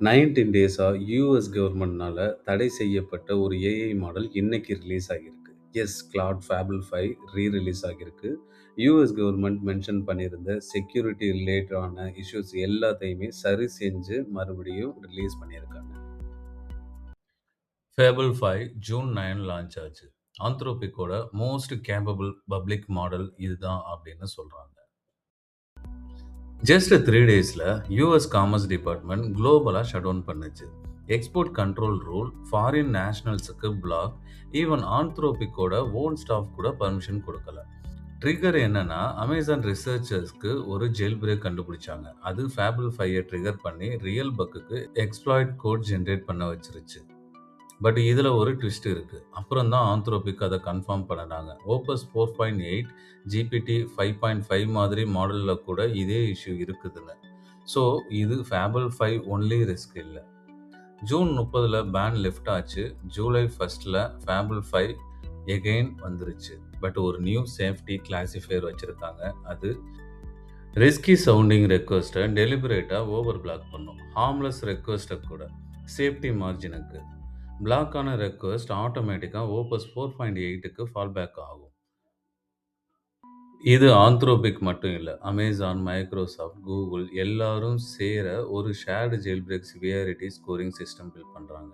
19 டேஸா US கவர்மெண்ட்னால தடை செய்யப்பட்ட ஒரு ஏஐ மாடல் இன்னைக்கு ரிலீஸ் ஆகியிருக்கு. எஸ் கிளாட் ஃபேபிள் 5 ரிலீஸ் ஆகியிருக்கு. யுஎஸ் கவர்மெண்ட் மென்ஷன் பண்ணியிருந்த செக்யூரிட்டி ரிலேட்டடான இஷ்யூஸ் எல்லாத்தையுமே சரி செஞ்சு மறுபடியும் ரிலீஸ் பண்ணியிருக்காங்க. ஃபேபிள் 5 ஜூன் 9 லான்ச் ஆச்சு. ஆந்த்ரோபிக்கோட மோஸ்ட் கேப்பபிள் பப்ளிக் மாடல் இதுதான் அப்படின்னு சொல்றாங்க. ஜஸ்ட் 3 டேஸ்ல யூஎஸ் காமர்ஸ் டிபார்ட்மெண்ட் குளோபலா ஷட் டவுன் பண்ணுச்சு. எக்ஸ்போர்ட் கண்ட்ரோல் ரூல், ஃபாரின் நேஷனல்ஸுக்கு பிளாக், ஈவன் ஆந்த்ரோபிக்கோட ஓன் ஸ்டாஃப் கூட பர்மிஷன் கொடுக்கல. ட்ரிகர் என்னன்னா அமேசான் ரிசர்ச்சர்ஸ்க்கு ஒரு ஜெயில் பிரேக் கண்டுபிடிச்சாங்க. அது ஃபேபிள் 5 ட்ரிகர் பண்ணி ரியல் பக்குக்கு எக்ஸ்ப்ளாய்ட் கோட் ஜென்ரேட் பண்ண வச்சிருச்சு. பட் இதில் ஒரு ட்விஸ்ட் இருக்குது. அப்புறம் தான் ஆந்த்ரோபிக் அதை கன்ஃபார்ம் பண்ணினாங்க. ஓப்பஸ் 4.8 ஜிபிடி 5.5 மாதிரி மாடலில் கூட இதே இஷ்யூ இருக்குதுன்னு. ஸோ இது ஃபேபிள் 5 ஒன்லி ரிஸ்க் இல்லை. ஜூன் 30 பேன் லிஃப்ட் ஆச்சு. ஜூலை 1 ஃபேபிள் 5 எகெயின் வந்துருச்சு. பட் ஒரு நியூ சேஃப்டி கிளாசிஃபையர் வச்சுருக்காங்க. அது ரிஸ்கி சவுண்டிங் ரெக்வஸ்ட்டை டெலிபரேட்டாக ஓவர் பிளாக் பண்ணும். ஹார்ம்லெஸ் ரெக்வஸ்ட்டை கூட சேஃப்டி மார்ஜினுக்கு பிளாக் ஆன ரெக்வஸ்ட் ஆட்டோமேட்டிக்காக ஓப்பஸ் 4.8க்கு ஃபால் பேக் ஆகும். இது ஆந்த்ரோபிக் மட்டும் இல்லை, அமேசான், மைக்ரோசாஃப்ட், கூகுள் எல்லாரும் சேர ஒரு shared jailbreak severity scoring system build பண்ணுறாங்க.